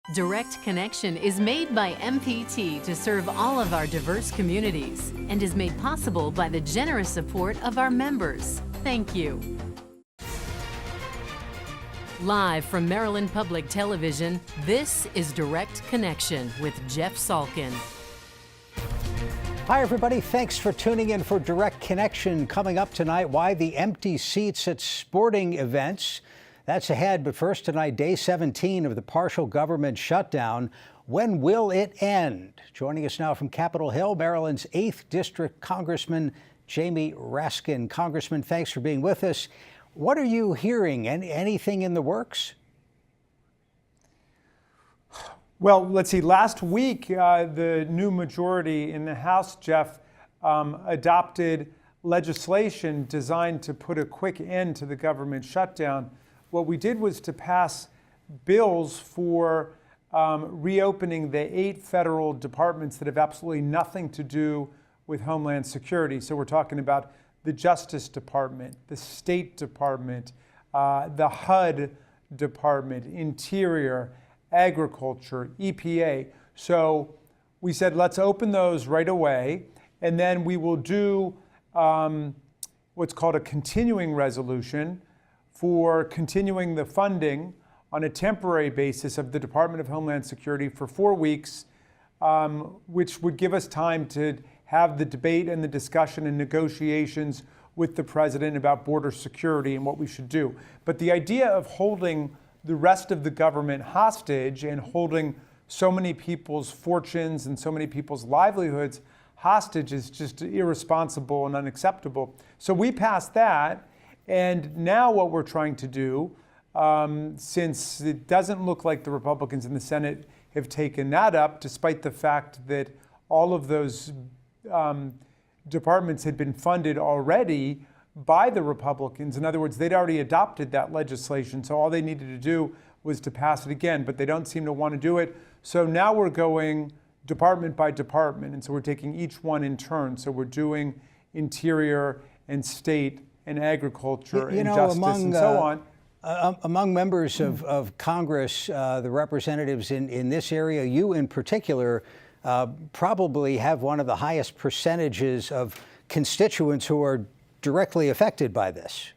Direct Connection is made by MPT to serve all of our diverse communities and is made possible by the generous support of our members. Thank you. Live from Maryland Public Television, this is Direct Connection with Jeff Salkin. Hi, everybody. Thanks for tuning in for Direct Connection. Coming up tonight, why the empty seats at sporting events. That's ahead, but first tonight, day 17 of the partial government shutdown. When will it end? Joining us now from Capitol Hill, Maryland's 8th District Congressman Jamie Raskin. Congressman, thanks for being with us. What are you hearing? Anything in the works? Well, let's see. Last week, the new majority in the House, Jeff, adopted legislation designed to put a quick end to the government shutdown. What we did was to pass bills for reopening the 8 federal departments that have absolutely nothing to do with Homeland Security. So we're talking about the Justice Department, the State Department, the HUD Department, Interior, Agriculture, EPA. So we said, let's open those right away, and then we will do what's called a continuing resolution for continuing the funding on a temporary basis of the Department of Homeland Security for 4 weeks, which would give us time to have the debate and the discussion and negotiations with the president about border security and what we should do. But the idea of holding the rest of the government hostage and holding so many people's fortunes and so many people's livelihoods hostage is just irresponsible and unacceptable. So we passed that. And now what we're trying to do, since it doesn't look like the Republicans in the Senate have taken that up, despite the fact that all of those departments had been funded already by the Republicans. In other words, they'd already adopted that legislation, so all they needed to do was to pass it again, but they don't seem to want to do it. So now we're going department by department, and so we're taking each one in turn. So we're doing Interior and State and Agriculture and Justice and so on. Among members of Congress, the representatives in this area, you in particular, probably have one of the highest percentages of constituents who are directly affected by this.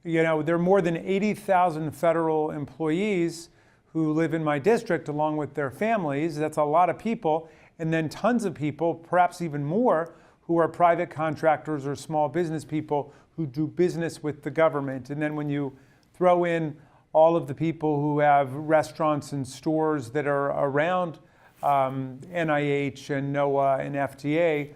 You know, there are more than 80,000 federal employees who live in my district along with their families. That's a lot of people. And then tons of people, perhaps even more, who are private contractors or small business people who do business with the government. And then when you throw in all of the people who have restaurants and stores that are around NIH and NOAA and FDA,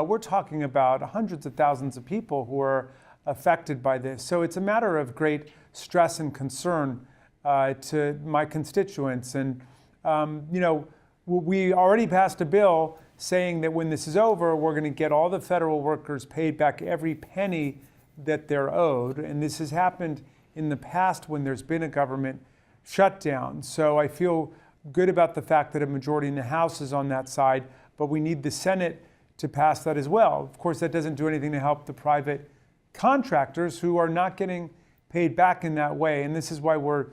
we're talking about hundreds of thousands of people who are affected by this. So it's a matter of great stress and concern to my constituents. And, you know, we already passed a bill saying that when this is over, we're going to get all the federal workers paid back every penny that they're owed. And this has happened in the past when there's been a government shutdown. So I feel good about the fact that a majority in the House is on that side, but we need the Senate to pass that as well. Of course, that doesn't do anything to help the private contractors who are not getting paid back in that way. And this is why we're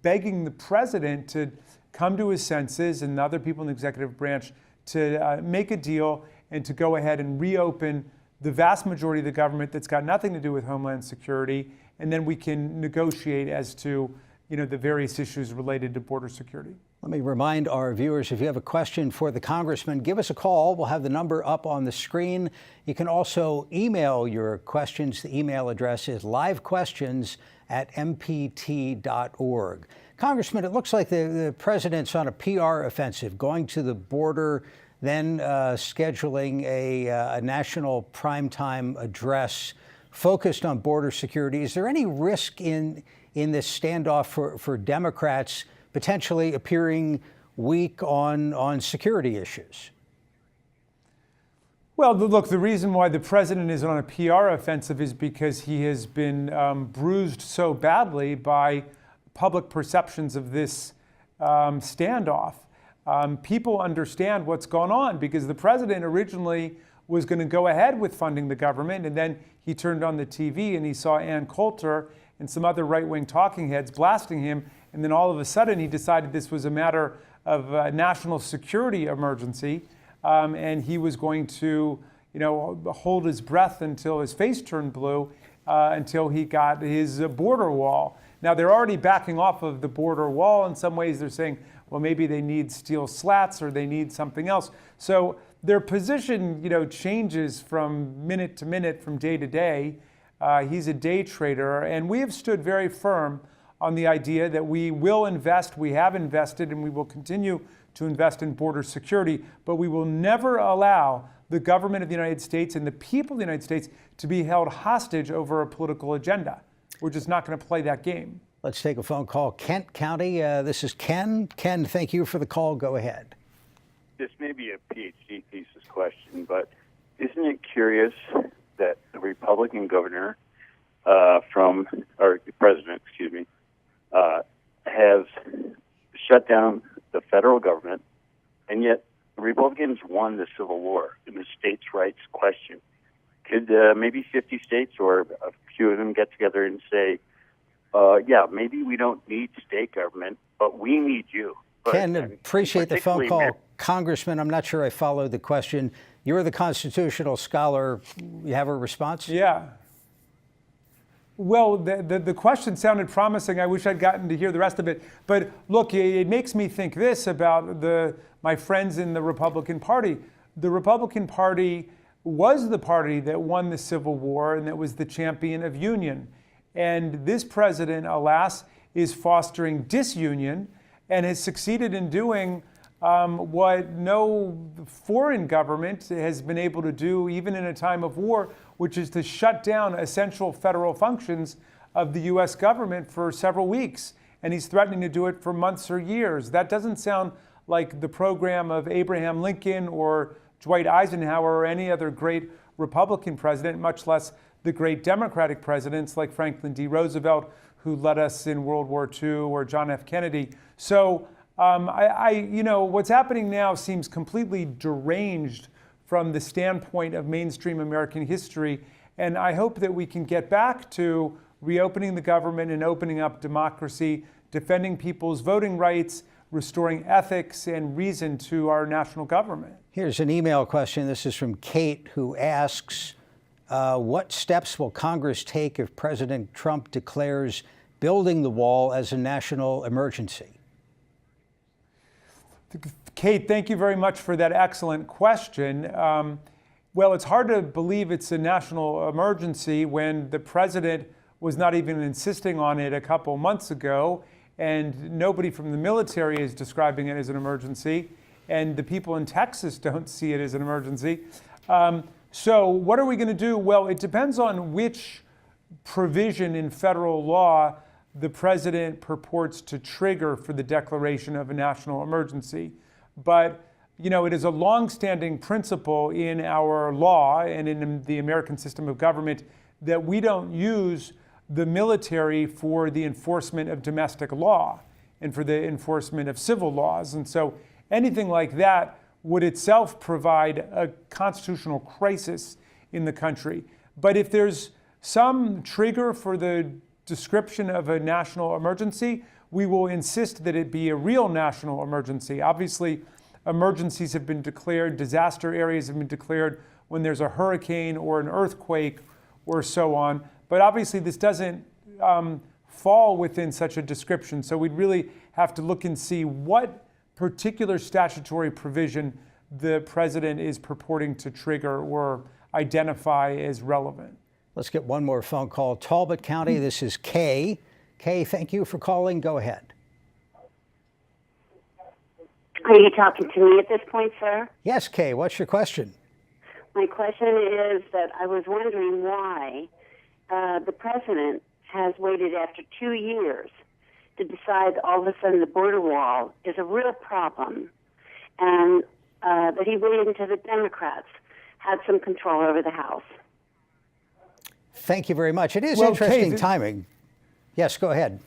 begging the president to come to his senses and other people in the executive branch to make a deal and to go ahead and reopen the vast majority of the government that's got nothing to do with Homeland Security, and then we can negotiate as to, you know, the various issues related to border security. Let me remind our viewers, if you have a question for the congressman, give us a call. We'll have the number up on the screen. You can also email your questions. The email address is livequestions@mpt.org. Congressman, it looks like the president's on a PR offensive, going to the border, then scheduling a national primetime address focused on border security. Is there any risk in this standoff for Democrats potentially appearing weak on security issues? Well, look, the reason why the president is on a PR offensive is because he has been bruised so badly by public perceptions of this standoff. People understand what's going on because the president originally was going to go ahead with funding the government, and then he turned on the TV and he saw Ann Coulter and some other right-wing talking heads blasting him And then all of a sudden he decided this was a matter of national security emergency. And he was going to, hold his breath until his face turned blue, until he got his border wall. Now they're already backing off of the border wall. In some ways they're saying, well, maybe they need steel slats or they need something else. So their position, changes from minute to minute, from day to day. He's a day trader, and we have stood very firm on the idea that we will invest, we have invested, and we will continue to invest in border security, but we will never allow the government of the United States and the people of the United States to be held hostage over a political agenda. We're just not going to play that game. Let's take a phone call. Kent County, this is Ken. Ken, thank you for the call. Go ahead. This may be a PhD thesis question, but isn't it curious that the Republican governor or the president, has shut down the federal government, and yet the Republicans won the Civil War in the states' rights question? Could maybe 50 states or a few of them get together and say, maybe we don't need state government, but we need you? Ken, appreciate the phone call. Congressman, I'm not sure I followed the question. You're the constitutional scholar. You have a response? Yeah. Well, the question sounded promising. I wish I'd gotten to hear the rest of it. But look, it makes me think this about my friends in the Republican Party. The Republican Party was the party that won the Civil War and that was the champion of union. And this president, alas, is fostering disunion and has succeeded in doing what no foreign government has been able to do, even in a time of war, which is to shut down essential federal functions of the U.S. government for several weeks. And he's threatening to do it for months or years. That doesn't sound like the program of Abraham Lincoln or Dwight Eisenhower or any other great Republican president, much less the great Democratic presidents like Franklin D. Roosevelt, who led us in World War II, or John F. Kennedy. So what's happening now seems completely deranged from the standpoint of mainstream American history. And I hope that we can get back to reopening the government and opening up democracy, defending people's voting rights, restoring ethics and reason to our national government. Here's an email question. This is from Kate, who asks, what steps will Congress take if President Trump declares building the wall as a national emergency? Kate, thank you very much for that excellent question. Well, it's hard to believe it's a national emergency when the president was not even insisting on it a couple months ago, and nobody from the military is describing it as an emergency, and the people in Texas don't see it as an emergency. So what are we going to do? Well, it depends on which provision in federal law the president purports to trigger for the declaration of a national emergency. But, it is a longstanding principle in our law and in the American system of government that we don't use the military for the enforcement of domestic law and for the enforcement of civil laws. And so anything like that would itself provide a constitutional crisis in the country. But if there's some trigger for the description of a national emergency, we will insist that it be a real national emergency. Obviously, emergencies have been declared, disaster areas have been declared when there's a hurricane or an earthquake or so on. But obviously, this doesn't fall within such a description. So we'd really have to look and see what particular statutory provision the president is purporting to trigger or identify as relevant. Let's get one more phone call. Talbot County, this is Kay. Kay, thank you for calling. Go ahead. Are you talking to me at this point, sir? Yes, Kay, what's your question? My question is that I was wondering why the president has waited after 2 years to decide all of a sudden the border wall is a real problem, and that he waited until the Democrats had some control over the House. Thank you very much. It is interesting Kay, timing. Yes, go ahead.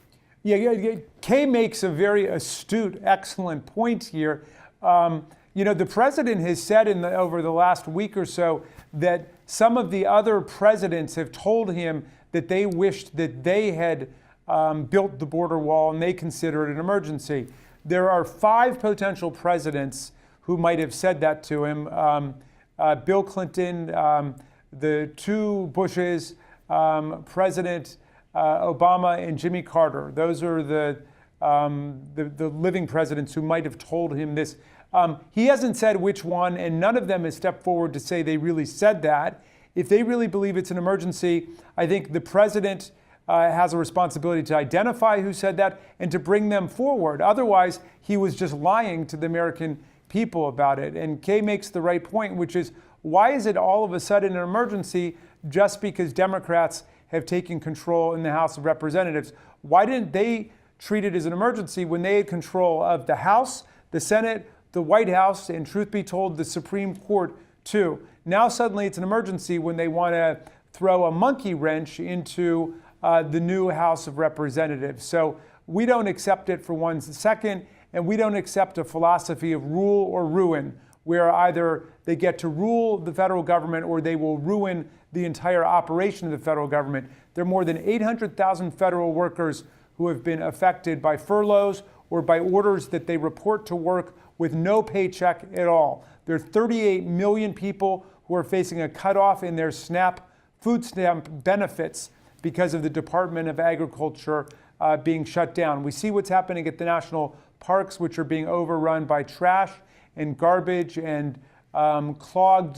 Yeah. Kay makes a very astute, excellent point here. The president has said over the last week or so that some of the other presidents have told him that they wished that they had built the border wall, and they consider it an emergency. There are 5 potential presidents who might have said that to him. Bill Clinton, the 2 Bushes, President Obama, and Jimmy Carter. Those are the living presidents who might have told him this. He hasn't said which one, and none of them has stepped forward to say they really said that. If they really believe it's an emergency, I think the president has a responsibility to identify who said that and to bring them forward. Otherwise, he was just lying to the American people about it. And Kay makes the right point, which is, why is it all of a sudden an emergency just because Democrats have taken control in the House of Representatives? Why didn't they treat it as an emergency when they had control of the House, the Senate, the White House, and truth be told, the Supreme Court too? Now suddenly it's an emergency when they want to throw a monkey wrench into the new House of Representatives. So we don't accept it for 1 second, and we don't accept a philosophy of rule or ruin, where either they get to rule the federal government or they will ruin the entire operation of the federal government. There are more than 800,000 federal workers who have been affected by furloughs or by orders that they report to work with no paycheck at all. There are 38 million people who are facing a cutoff in their food stamp benefits because of the Department of Agriculture being shut down. We see what's happening at the national parks, which are being overrun by trash and garbage and clogged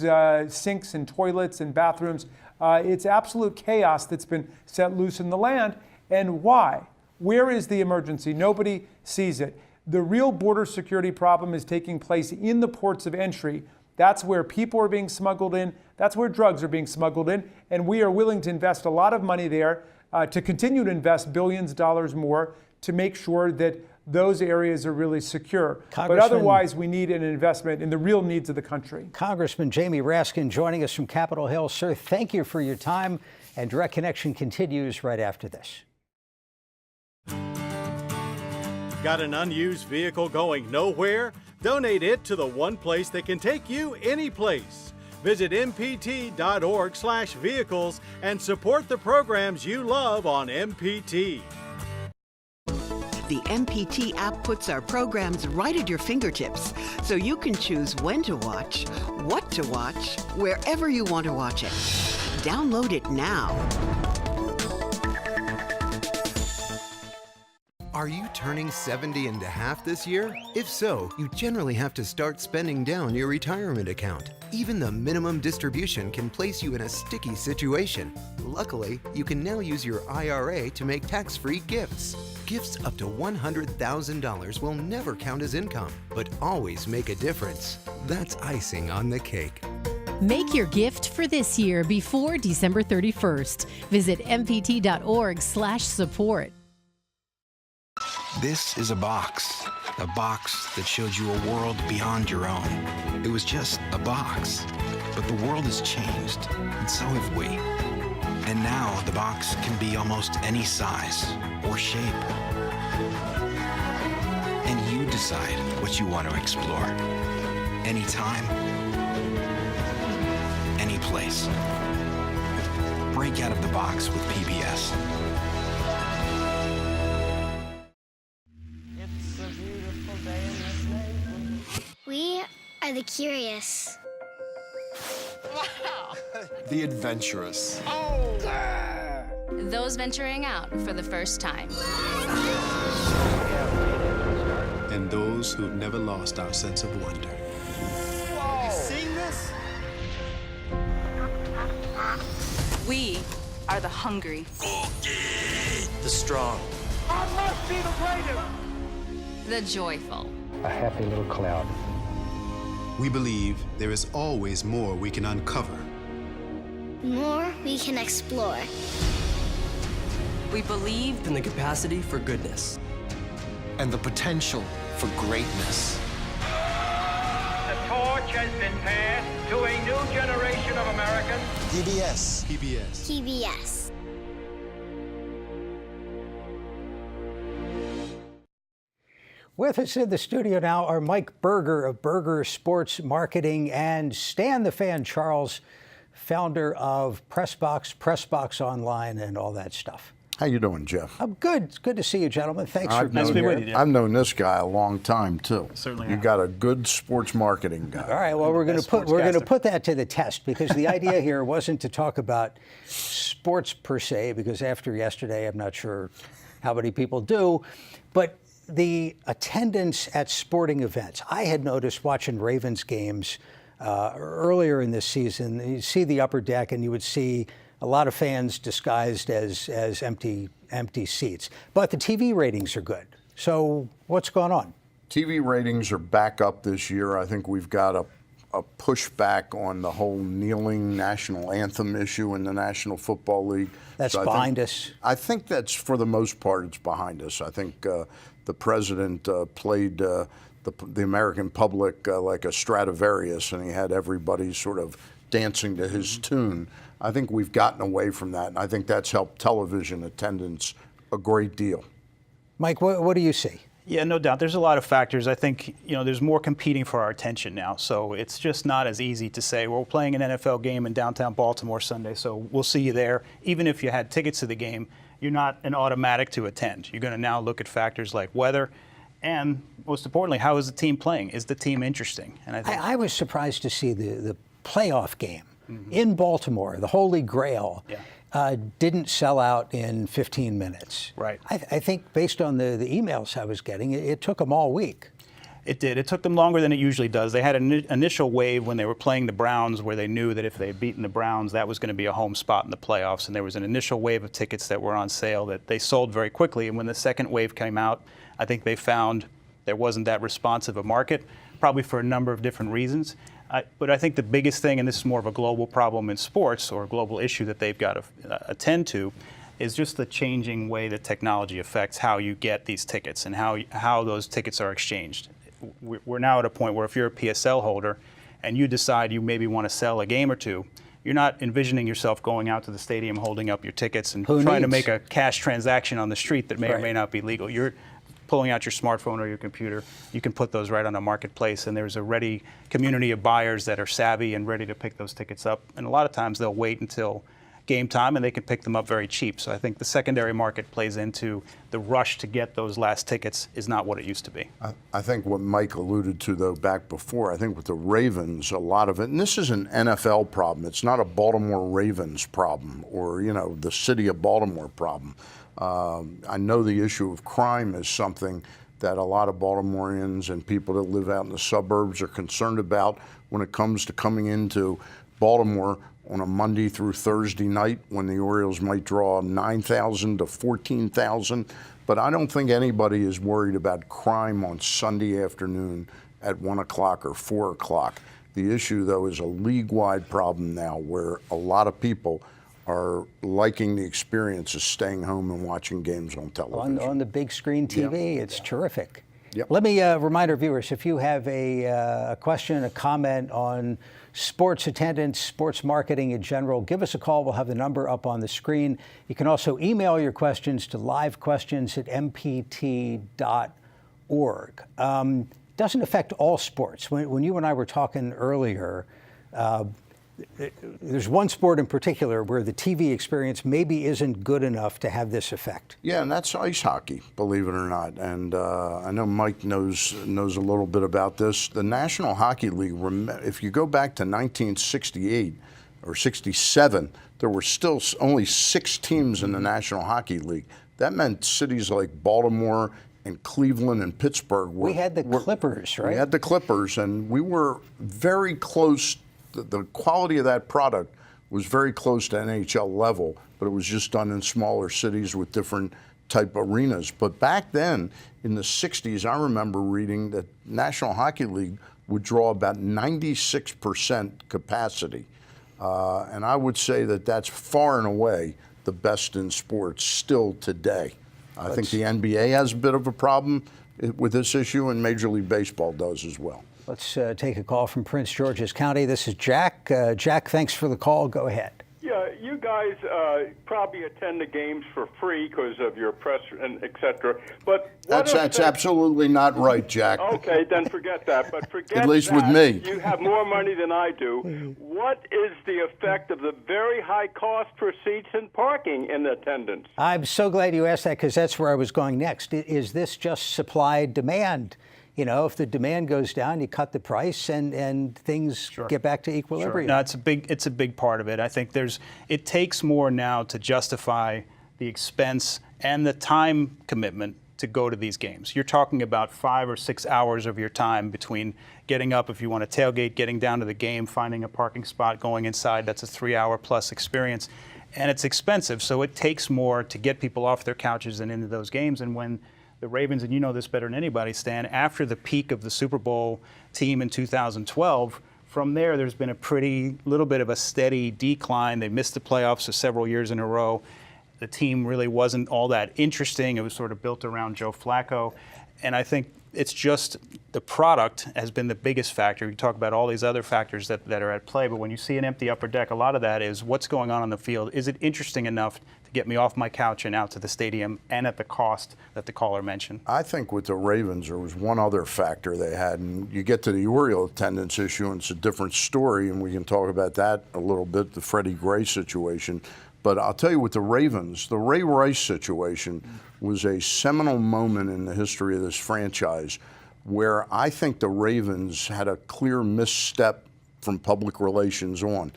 sinks and toilets and bathrooms. It's absolute chaos that's been set loose in the land. And why? Where is the emergency? Nobody sees it. The real border security problem is taking place in the ports of entry. That's where people are being smuggled in. That's where drugs are being smuggled in. And we are willing to invest a lot of money there, to continue to invest billions of dollars more to make sure that those areas are really secure. But otherwise, we need an investment in the real needs of the country. Congressman Jamie Raskin joining us from Capitol Hill. Sir, thank you for your time. And Direct Connection continues right after this. Got an unused vehicle going nowhere? Donate it to the one place that can take you any place. Visit mpt.org/vehicles and support the programs you love on MPT. The MPT app puts our programs right at your fingertips, so you can choose when to watch, what to watch, wherever you want to watch it. Download it now. Are you turning 70 and a half this year? If so, you generally have to start spending down your retirement account. Even the minimum distribution can place you in a sticky situation. Luckily, you can now use your IRA to make tax-free gifts. Gifts up to $100,000 will never count as income, but always make a difference. That's icing on the cake. Make your gift for this year before December 31st. Visit mpt.org/support. This is a box that showed you a world beyond your own. It was just a box, but the world has changed, and so have we. And now the box can be almost any size or shape. And you decide what you want to explore. Anytime, any place. Break out of the box with PBS. We are the curious. Wow! The adventurous. Oh! Grrr. Those venturing out for the first time. And those who've never lost our sense of wonder. Whoa. You seen this? We are the hungry. The strong. I must be the greatest! The joyful. A happy little cloud. We believe there is always more we can uncover. More we can explore. We believe in the capacity for goodness. And the potential for greatness. The torch has been passed to a new generation of Americans. PBS. PBS. PBS. With us in the studio now are Mike Berger of Berger Sports Marketing and Stan the Fan Charles, founder of Pressbox, Pressbox Online, and all that stuff. How you doing, Jeff? I'm good. It's good to see you, gentlemen. Thanks for being Nice to here. be with you, Jeff. I've known this guy a long time too. Certainly You have. got a good sports marketing guy. All right. Well, we're going to put that to the test, because the idea here wasn't to talk about sports per se, because after yesterday, I'm not sure how many people do, but the attendance at sporting events. I had noticed watching Ravens games earlier in this season. You see the upper deck, and you would see a lot of fans disguised as empty seats. But the TV ratings are good. So what's going on? TV ratings are back up this year. I think we've got a pushback on the whole kneeling national anthem issue in the National Football League. That's behind us? I think that's, for the most part, it's behind us. I think the president played the American public like a Stradivarius, and he had everybody sort of dancing to his tune. I think we've gotten away from that, and I think that's helped television attendance a great deal. Mike, what do you see? Yeah, no doubt. There's a lot of factors. I think, there's more competing for our attention now. So it's just not as easy to say, well, we're playing an NFL game in downtown Baltimore Sunday, so we'll see you there. Even if you had tickets to the game, you're not an automatic to attend. You're going to now look at factors like weather, and most importantly, how is the team playing? Is the team interesting? And I was surprised to see the playoff game in Baltimore, the Holy Grail. Didn't sell out in 15 minutes. Right. I think based on the emails I was getting, it took them all week. It did. It took them longer than it usually does. They had an initial wave when they were playing the Browns, where they knew that if they had beaten the Browns, that was going to be a home spot in the playoffs. And there was an initial wave of tickets that were on sale that they sold very quickly. And when the second wave came out, I think they found there wasn't that responsive a market, probably for a number of different reasons. But I think the biggest thing, and this is more of a global problem in sports, or a global issue that they've got to attend to, is just the changing way that technology affects how you get these tickets and how those tickets are exchanged. We're now at a point where if you're a PSL holder and you decide you maybe want to sell a game or two, you're not envisioning yourself going out to the stadium, holding up your tickets and trying to make a cash transaction on the street that may or may not be legal. You're pulling out your smartphone or your computer. You can put those right on a marketplace, and there's a ready community of buyers that are savvy and ready to pick those tickets up. And a lot of times they'll wait until game time and they can pick them up very cheap. So I think the secondary market plays into the rush to get those last tickets is not what it used to be. I think what Mike alluded to, though, back before, I think with the Ravens, a lot of it, and this is an NFL problem. It's not a Baltimore Ravens problem or, the city of Baltimore problem. I know the issue of crime is something that a lot of Baltimoreans and people that live out in the suburbs are concerned about when it comes to coming into Baltimore on a Monday through Thursday night when the Orioles might draw 9,000 to 14,000. But I don't think anybody is worried about crime on Sunday afternoon at 1 o'clock or 4 o'clock. The issue, though, is a league-wide problem now where a lot of people are liking the experience of staying home and watching games on television. On the big screen TV, it's terrific. Yep. Let me remind our viewers, if you have a question, a comment on sports attendance, sports marketing in general, give us a call. We'll have the number up on the screen. You can also email your questions to livequestions@mpt.org. Doesn't affect all sports. When you and I were talking earlier, there's one sport in particular where the TV experience maybe isn't good enough to have this effect. Yeah, and that's ice hockey, believe it or not. And I know Mike knows a little bit about this. The National Hockey League, if you go back to 1968 or 67, there were still only 6 teams in the National Hockey League. That meant cities like Baltimore and Cleveland and Pittsburgh. We had the Clippers, right? We had the Clippers, and we were very close. The quality of that product was very close to NHL level, but it was just done in smaller cities with different type arenas. But back then, in the 60s, I remember reading that National Hockey League would draw about 96% capacity. And I would say that that's far and away the best in sports still today. I think the NBA has a bit of a problem with this issue, and Major League Baseball does as well. Let's take a call from Prince George's County. This is Jack. Jack, thanks for the call. Go ahead. Yeah, you guys probably attend the games for free because of your press and etc. But that's absolutely not right, Jack. Okay, then forget that. But forget at least that. with me. You have more money than I do. What is the effect of the very high cost for seats and parking in attendance? I'm so glad you asked that because that's where I was going next. Is this just supply demand? You know, if the demand goes down, you cut the price and things get back to equilibrium. No, it's a big part of it. I think it takes more now to justify the expense and the time commitment to go to these games. You're talking about 5 or 6 hours of your time between getting up if you want to tailgate, getting down to the game, finding a parking spot, going inside. That's a 3-hour plus experience. And it's expensive, so it takes more to get people off their couches and into those games. And when the Ravens, and you know this better than anybody, Stan, after the peak of the Super Bowl team in 2012, from there's been a pretty little bit of a steady decline. They missed the playoffs for several years in a row. The team really wasn't all that interesting. It was sort of built around Joe Flacco. And I think it's just the product has been the biggest factor. You talk about all these other factors that are at play, but when you see an empty upper deck, a lot of that is what's going on the field. Is it interesting enough to get me off my couch and out to the stadium and at the cost that the caller mentioned? I think with the Ravens, there was one other factor they had, and you get to the Oriole attendance issue, and it's a different story, and we can talk about that a little bit, the Freddie Gray situation. But I'll tell you, with the Ravens, the Ray Rice situation was a seminal moment in the history of this franchise where I think the Ravens had a clear misstep from public relations on.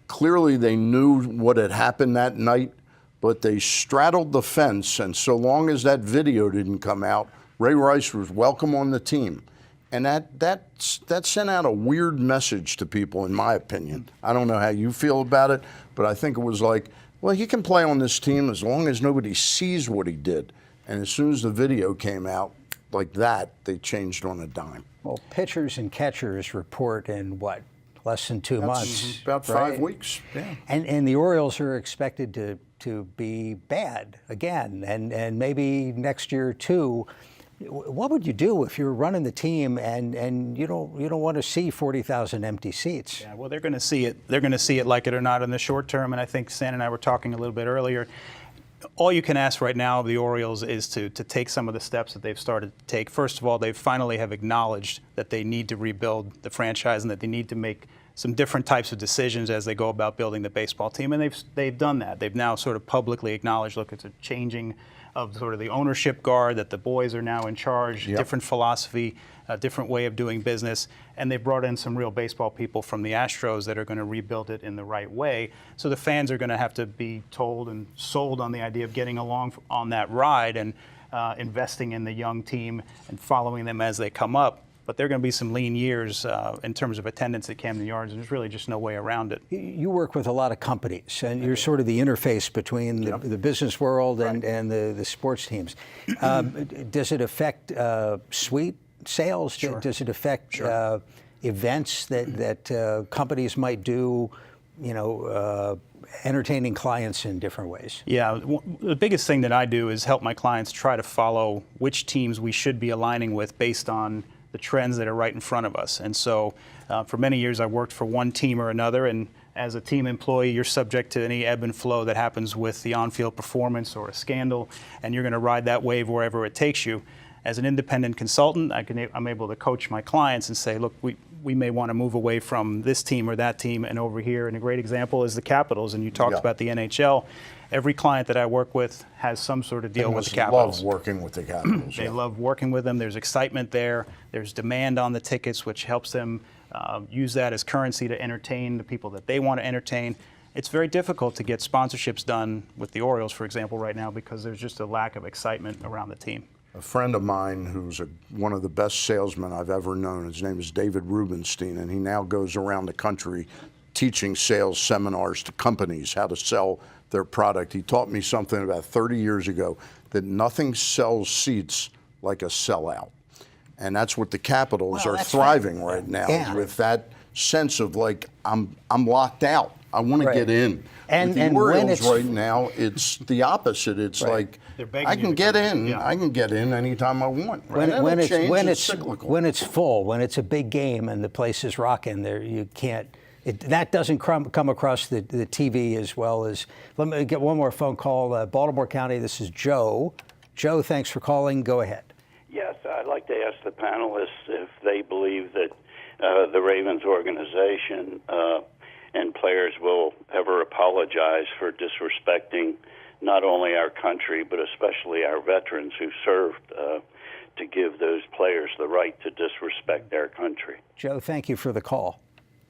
Clearly, they knew what had happened that night, but they straddled the fence, and so long as that video didn't come out, Ray Rice was welcome on the team. And that sent out a weird message to people, in my opinion. I don't know how you feel about it, but I think it was like, well, he can play on this team as long as nobody sees what he did. And as soon as the video came out like that, they changed on a dime. Well, pitchers and catchers report in what, less than 2 months? About 5 weeks, yeah. And the Orioles are expected to be bad again, and maybe next year too. What would you do if you're running the team and you don't want to see 40,000 empty seats? Yeah, well, they're going to see it. They're going to see it like it or not in the short term. And I think Stan and I were talking a little bit earlier. All you can ask right now of the Orioles is to take some of the steps that they've started to take. First of all, they finally have acknowledged that they need to rebuild the franchise and that they need to make some different types of decisions as they go about building the baseball team. And they've done that. They've now sort of publicly acknowledged, look, it's a changing of sort of the ownership guard, that the boys are now in charge, different philosophy, a different way of doing business, and they brought in some real baseball people from the Astros that are going to rebuild it in the right way. So the fans are going to have to be told and sold on the idea of getting along on that ride and investing in the young team and following them as they come up. But there are going to be some lean years in terms of attendance at Camden Yards, and there's really just no way around it. You work with a lot of companies, and you're sort of the interface between the business world and the sports teams. Does it affect suite sales? Sure. Does it affect events that companies might do, entertaining clients in different ways? Yeah, the biggest thing that I do is help my clients try to follow which teams we should be aligning with based on the trends that are right in front of us. And so for many years I worked for one team or another, and as a team employee you're subject to any ebb and flow that happens with the on-field performance or a scandal, and you're going to ride that wave wherever it takes you. As an independent consultant, I'm able to coach my clients and say, look, we may want to move away from this team or that team and over here. And a great example is the Capitals, and you talked about the NHL. Every client that I work with has some sort of deal with the Capitals. Love working with the Capitals. They love working with them. There's excitement there. There's demand on the tickets, which helps them use that as currency to entertain the people that they want to entertain. It's very difficult to get sponsorships done with the Orioles, for example, right now because there's just a lack of excitement around the team. A friend of mine who's one of the best salesmen I've ever known, his name is David Rubenstein, and he now goes around the country teaching sales seminars to companies how to sell their product. He taught me something about 30 years ago, that nothing sells seats like a sellout. And that's what the Capitals are thriving right now, with that sense of like, I'm locked out. I want to get in. And with the Orioles right now, it's the opposite. It's like, I can get in. Yeah. I can get in anytime I want. When it's full, when it's a big game and the place is rocking, there you can't that doesn't come across the TV as well as. Let me get one more phone call. Baltimore County, this is Joe. Joe, thanks for calling. Go ahead. Yes, I'd like to ask the panelists if they believe that the Ravens organization and players will ever apologize for disrespecting not only our country, but especially our veterans who served to give those players the right to disrespect their country. Joe, thank you for the call.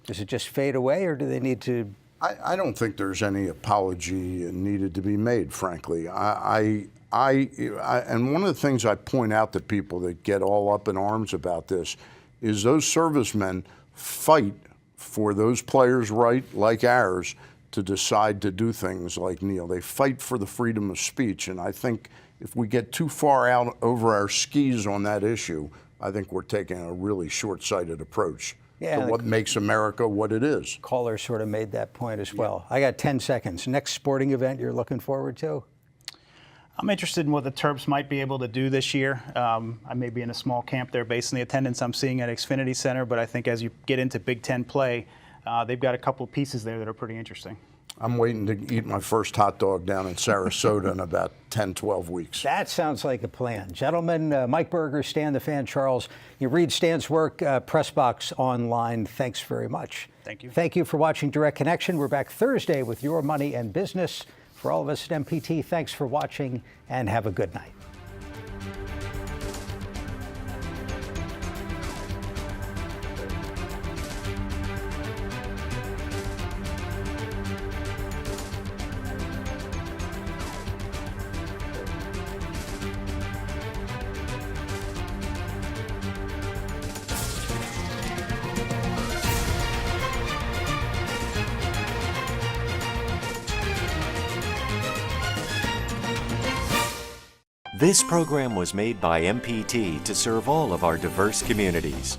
Does it just fade away, or do they need to? I don't think there's any apology needed to be made, frankly. And one of the things I point out to people that get all up in arms about this is those servicemen fight for those players' right, like ours, to decide to do things like kneel. They fight for the freedom of speech, and I think if we get too far out over our skis on that issue, I think we're taking a really short-sighted approach to what makes America what it is. Caller sort of made that point as well. I got 10 seconds. Next sporting event you're looking forward to? I'm interested in what the Terps might be able to do this year. I may be in a small camp there based on the attendance I'm seeing at Xfinity Center, but I think as you get into Big Ten play, they've got a couple of pieces there that are pretty interesting. I'm waiting to eat my first hot dog down in Sarasota in about 10, 12 weeks. That sounds like a plan. Gentlemen, Mike Berger, Stan the Fan, Charles, you read Stan's work, Pressbox Online. Thanks very much. Thank you. Thank you for watching Direct Connection. We're back Thursday with Your Money and Business. For all of us at MPT, thanks for watching and have a good night. This program was made by MPT to serve all of our diverse communities.